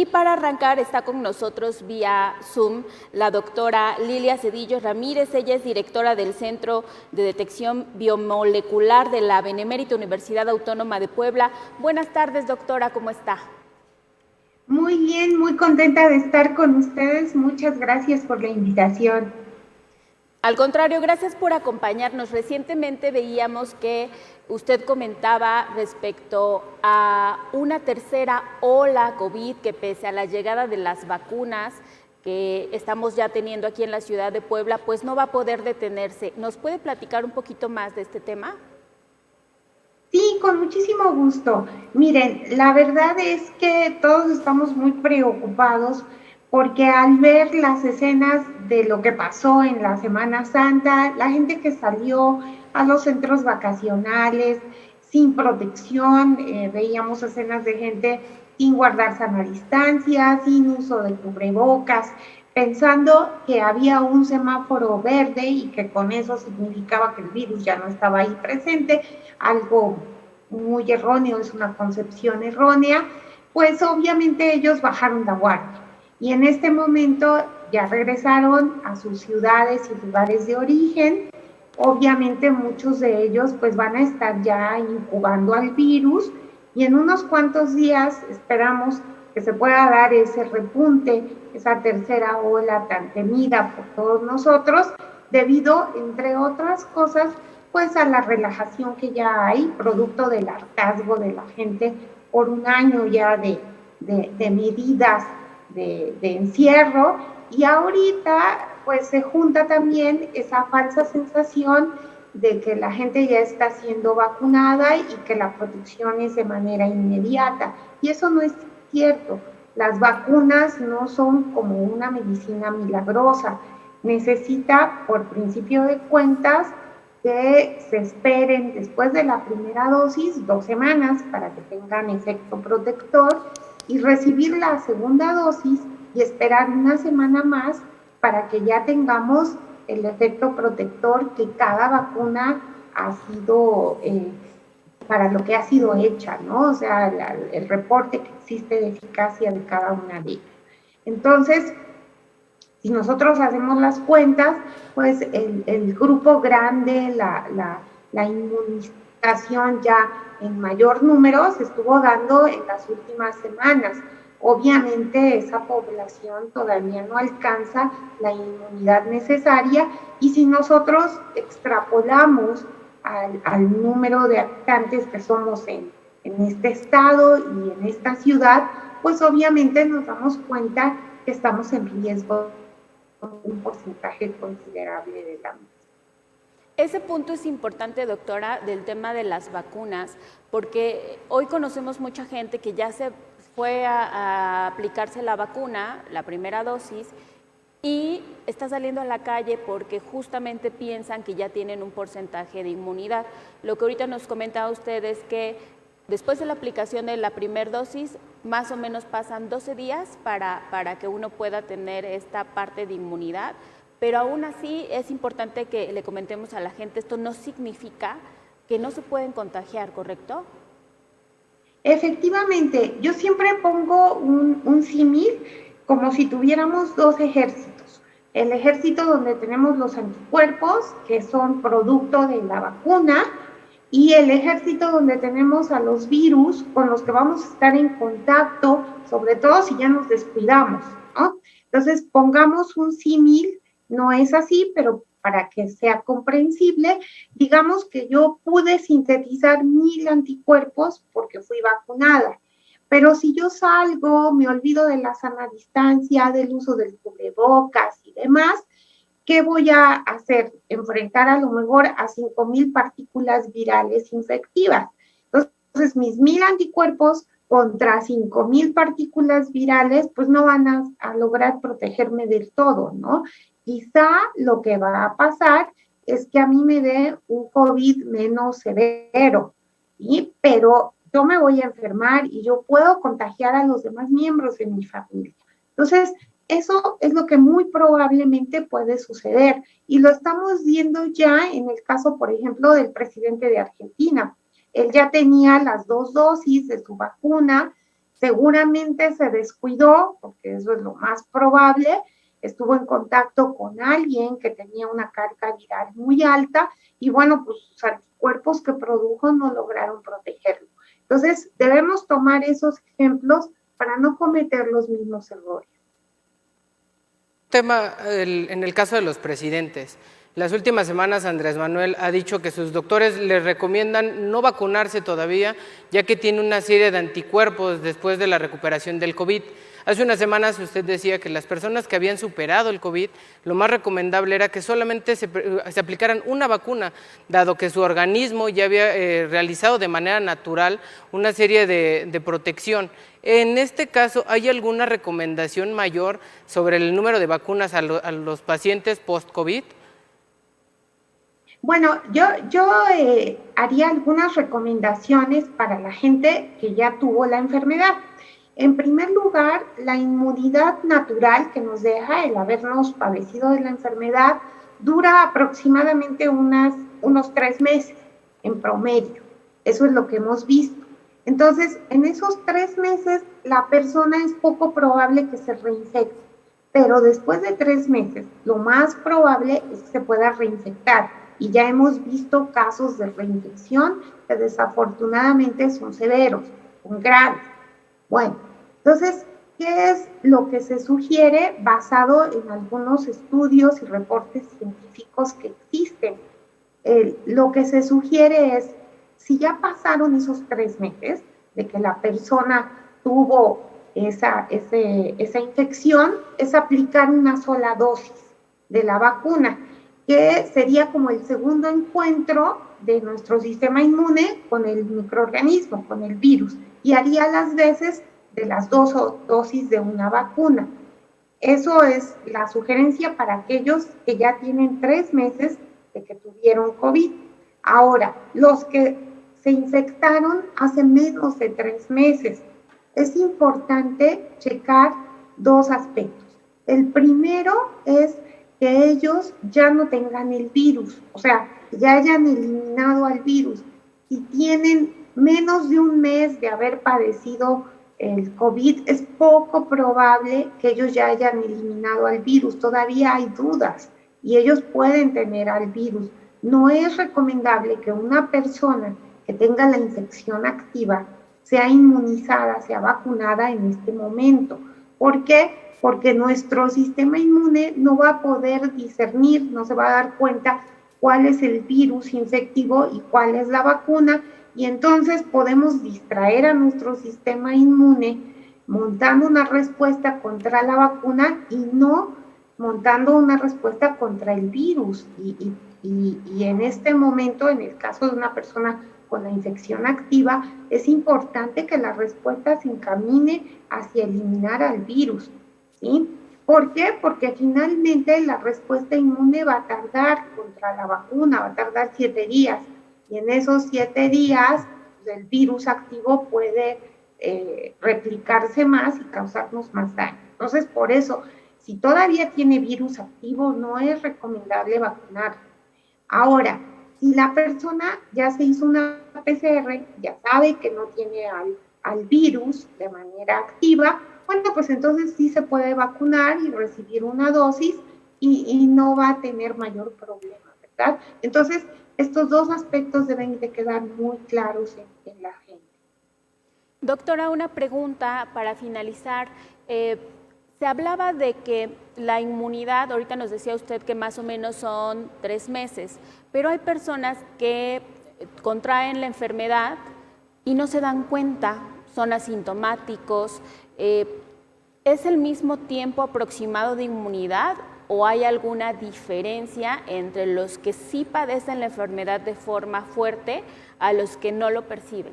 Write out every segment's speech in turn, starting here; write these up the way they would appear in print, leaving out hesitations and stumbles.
Y para arrancar está con nosotros vía Zoom la doctora Lilia Cedillo Ramírez. Ella es directora del Centro de Detección Biomolecular de la Benemérita Universidad Autónoma de Puebla. Buenas tardes, doctora, ¿cómo está? Muy bien, muy contenta de estar con ustedes. Muchas gracias por la invitación. Al contrario, gracias por acompañarnos. Recientemente veíamos que usted comentaba respecto a una tercera ola COVID que pese a la llegada de las vacunas que estamos ya teniendo aquí en la ciudad de Puebla, pues no va a poder detenerse. ¿Nos puede platicar un poquito más de este tema? Sí, con muchísimo gusto. Miren, la verdad es que todos estamos muy preocupados porque al ver las escenas de lo que pasó en la Semana Santa, la gente que salió a los centros vacacionales sin protección, veíamos escenas de gente sin guardar sana distancia, sin uso de cubrebocas, pensando que había un semáforo verde y que con eso significaba que el virus ya no estaba ahí presente, algo muy erróneo, es una concepción errónea, pues obviamente ellos bajaron la guardia. Y en este momento ya regresaron a sus ciudades y lugares de origen. Obviamente muchos de ellos pues van a estar ya incubando al virus y en unos cuantos días esperamos que se pueda dar ese repunte, esa tercera ola tan temida por todos nosotros, debido, entre otras cosas, pues a la relajación que ya hay, producto del hartazgo de la gente por un año ya de medidas de encierro, y ahorita pues se junta también esa falsa sensación de que la gente ya está siendo vacunada y que la protección es de manera inmediata, y eso no es cierto. Las vacunas no son como una medicina milagrosa, necesita por principio de cuentas que se esperen después de la primera dosis 2 semanas para que tengan efecto protector y recibir la segunda dosis y esperar una semana más para que ya tengamos el efecto protector que cada vacuna ha sido para lo que ha sido hecha, ¿no? O sea, el reporte que existe de eficacia de cada una de ellas. Entonces, si nosotros hacemos las cuentas, pues el grupo grande, la inmunización ya en mayor número se estuvo dando en las últimas semanas. Obviamente esa población todavía no alcanza la inmunidad necesaria y si nosotros extrapolamos al número de habitantes que somos en este estado y en esta ciudad, pues obviamente nos damos cuenta que estamos en riesgo un porcentaje considerable de la misma. Ese punto es importante, doctora, del tema de las vacunas, porque hoy conocemos mucha gente que ya se fue a aplicarse la vacuna, la primera dosis, y está saliendo a la calle porque justamente piensan que ya tienen un porcentaje de inmunidad. Lo que ahorita nos comenta usted es que después de la aplicación de la primera dosis, más o menos pasan 12 días para que uno pueda tener esta parte de inmunidad, pero aún así es importante que le comentemos a la gente, esto no significa que no se pueden contagiar, ¿correcto? Efectivamente, yo siempre pongo un símil como si tuviéramos dos ejércitos. El ejército donde tenemos los anticuerpos, que son producto de la vacuna, y el ejército donde tenemos a los virus con los que vamos a estar en contacto, sobre todo si ya nos descuidamos, ¿no? Entonces, pongamos un símil, no es así, pero para que sea comprensible, digamos que yo pude sintetizar 1000 anticuerpos porque fui vacunada. Pero si yo salgo, me olvido de la sana distancia, del uso del cubrebocas y demás, ¿qué voy a hacer? Enfrentar a lo mejor a 5000 partículas virales infectivas. Entonces, mis 1000 anticuerpos contra 5000 partículas virales, pues no van a lograr protegerme del todo, ¿no? Quizá lo que va a pasar es que a mí me dé un COVID menos severo, ¿sí? Pero yo me voy a enfermar y yo puedo contagiar a los demás miembros de mi familia. Entonces, eso es lo que muy probablemente puede suceder y lo estamos viendo ya en el caso, por ejemplo, del presidente de Argentina. Él ya tenía las 2 dosis de su vacuna, Seguramente se descuidó, porque eso es lo más probable, estuvo en contacto con alguien que tenía una carga viral muy alta y bueno, pues sus anticuerpos que produjo no lograron protegerlo. Entonces, debemos tomar esos ejemplos para no cometer los mismos errores. En el caso de los presidentes. Las últimas semanas Andrés Manuel ha dicho que sus doctores le recomiendan no vacunarse todavía, ya que tiene una serie de anticuerpos después de la recuperación del COVID. Hace unas semanas usted decía que las personas que habían superado el COVID, lo más recomendable era que solamente se aplicaran una vacuna, dado que su organismo ya había realizado de manera natural una serie de protección. En este caso, ¿hay alguna recomendación mayor sobre el número de vacunas a los pacientes post-COVID? Bueno, yo haría algunas recomendaciones para la gente que ya tuvo la enfermedad. En primer lugar, la inmunidad natural que nos deja el habernos padecido de la enfermedad dura aproximadamente unos 3 meses en promedio. Eso es lo que hemos visto. Entonces, en esos 3 meses, la persona es poco probable que se reinfecte, pero después de 3 meses, lo más probable es que se pueda reinfectar. Y ya hemos visto casos de reinfección que desafortunadamente son severos, son graves. Bueno, entonces, ¿qué es lo que se sugiere basado en algunos estudios y reportes científicos que existen? Lo que se sugiere es, si ya pasaron esos 3 meses de que la persona tuvo esa infección, es aplicar una sola dosis de la vacuna, que sería como el segundo encuentro de nuestro sistema inmune con el microorganismo, con el virus, y haría las veces de las 2 dosis de una vacuna. Eso es la sugerencia para aquellos que ya tienen 3 meses de que tuvieron COVID. Ahora, los que se infectaron hace menos de 3 meses, es importante checar 2 aspectos. El primero es que ellos ya no tengan el virus, o sea, ya hayan eliminado al virus. Si tienen menos de un mes de haber padecido el COVID, es poco probable que ellos ya hayan eliminado al virus. Todavía hay dudas y ellos pueden tener al virus. No es recomendable que una persona que tenga la infección activa sea inmunizada, sea vacunada en este momento. ¿Por qué? Porque nuestro sistema inmune no va a poder discernir, no se va a dar cuenta cuál es el virus infectivo y cuál es la vacuna, y entonces podemos distraer a nuestro sistema inmune montando una respuesta contra la vacuna y no montando una respuesta contra el virus. Y en este momento, en el caso de una persona con la infección activa, es importante que la respuesta se encamine hacia eliminar al virus, ¿sí? ¿Por qué? Porque finalmente la respuesta inmune va a tardar contra la vacuna, va a tardar 7 días. Y en esos 7 días el virus activo puede replicarse más y causarnos más daño. Entonces, por eso, si todavía tiene virus activo, no es recomendable vacunar. Ahora, si la persona ya se hizo una PCR, ya sabe que no tiene al virus de manera activa, bueno, pues entonces sí se puede vacunar y recibir una dosis y no va a tener mayor problema, ¿verdad? Entonces, estos 2 aspectos deben de quedar muy claros en la gente. Doctora, una pregunta para finalizar. Se hablaba de que la inmunidad, ahorita nos decía usted que más o menos son 3 meses, pero hay personas que contraen la enfermedad y no se dan cuenta, son asintomáticos. ¿Es el mismo tiempo aproximado de inmunidad o hay alguna diferencia entre los que sí padecen la enfermedad de forma fuerte a los que no lo perciben?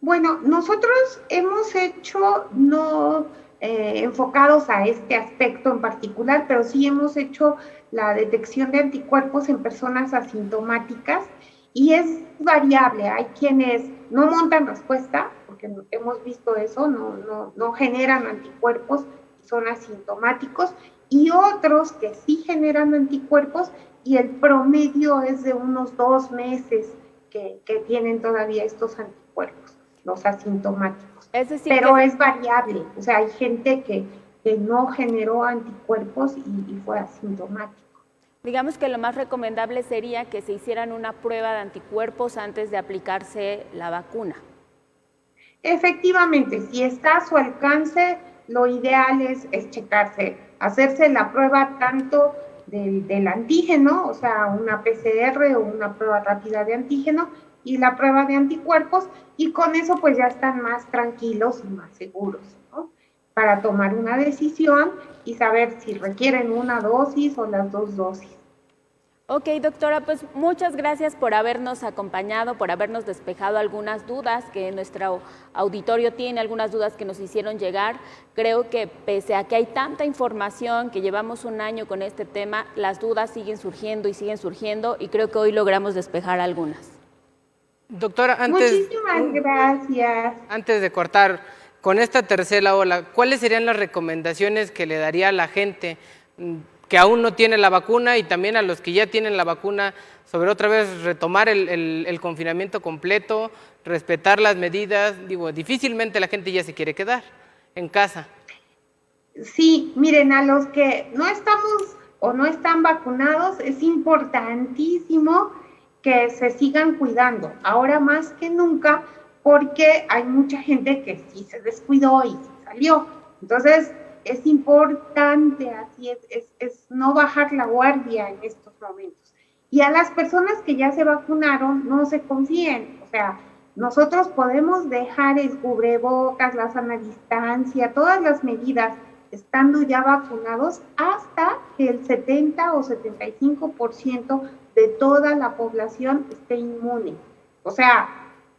Bueno, nosotros hemos hecho, no enfocados a este aspecto en particular, pero sí hemos hecho la detección de anticuerpos en personas asintomáticas y es variable. Hay quienes no montan respuesta, porque hemos visto eso, no generan anticuerpos y son asintomáticos, y otros que sí generan anticuerpos y el promedio es de unos 2 meses que tienen todavía estos anticuerpos. los asintomáticos. Es decir, pero es variable, o sea, hay gente que no generó anticuerpos y fue asintomático. digamos que lo más recomendable sería que se hicieran una prueba de anticuerpos antes de aplicarse la vacuna. Efectivamente, si está a su alcance, lo ideal es checarse, hacerse la prueba tanto del antígeno, o sea, una PCR o una prueba rápida de antígeno, y la prueba de anticuerpos, y con eso pues ya están más tranquilos y más seguros, ¿no? Para tomar una decisión y saber si requieren una dosis o las 2 dosis. Ok, doctora, pues muchas gracias por habernos acompañado, por habernos despejado algunas dudas que nuestro auditorio tiene, algunas dudas que nos hicieron llegar. Creo que pese a que hay tanta información, que llevamos un año con este tema, las dudas siguen surgiendo y creo que hoy logramos despejar algunas. Doctora, Muchísimas gracias. antes de cortar, con esta tercera ola, ¿cuáles serían las recomendaciones que le daría a la gente que aún no tiene la vacuna y también a los que ya tienen la vacuna sobre otra vez retomar el confinamiento completo, respetar las medidas? Digo, difícilmente la gente ya se quiere quedar en casa. Sí, miren, a los que no estamos o no están vacunados, es importantísimo que se sigan cuidando, ahora más que nunca, porque hay mucha gente que sí se descuidó y sí salió. Entonces, es importante, así es no bajar la guardia en estos momentos. Y a las personas que ya se vacunaron, no se confíen, o sea, nosotros podemos dejar el cubrebocas, la sana distancia, todas las medidas, estando ya vacunados, hasta que el 70 o 75% de toda la población esté inmune. O sea,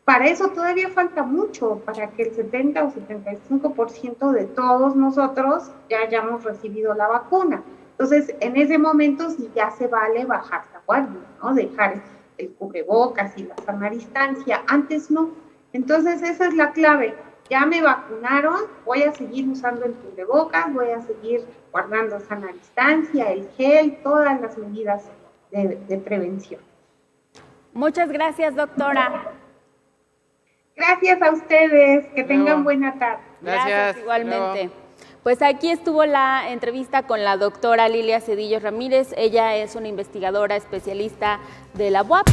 para eso todavía falta mucho, para que el 70 o 75% de todos nosotros ya hayamos recibido la vacuna. Entonces, en ese momento sí ya se vale bajar la guardia, ¿no? Dejar el cubrebocas y la sana distancia. Antes no. Entonces, esa es la clave. Ya me vacunaron, voy a seguir usando el cubrebocas, voy a seguir guardando sana distancia, el gel, todas las medidas de prevención. Muchas gracias, doctora. Gracias a ustedes, que tengan buena tarde. Gracias. Igualmente. Pues aquí estuvo la entrevista con la doctora Lilia Cedillo Ramírez. Ella es una investigadora especialista de la UAP.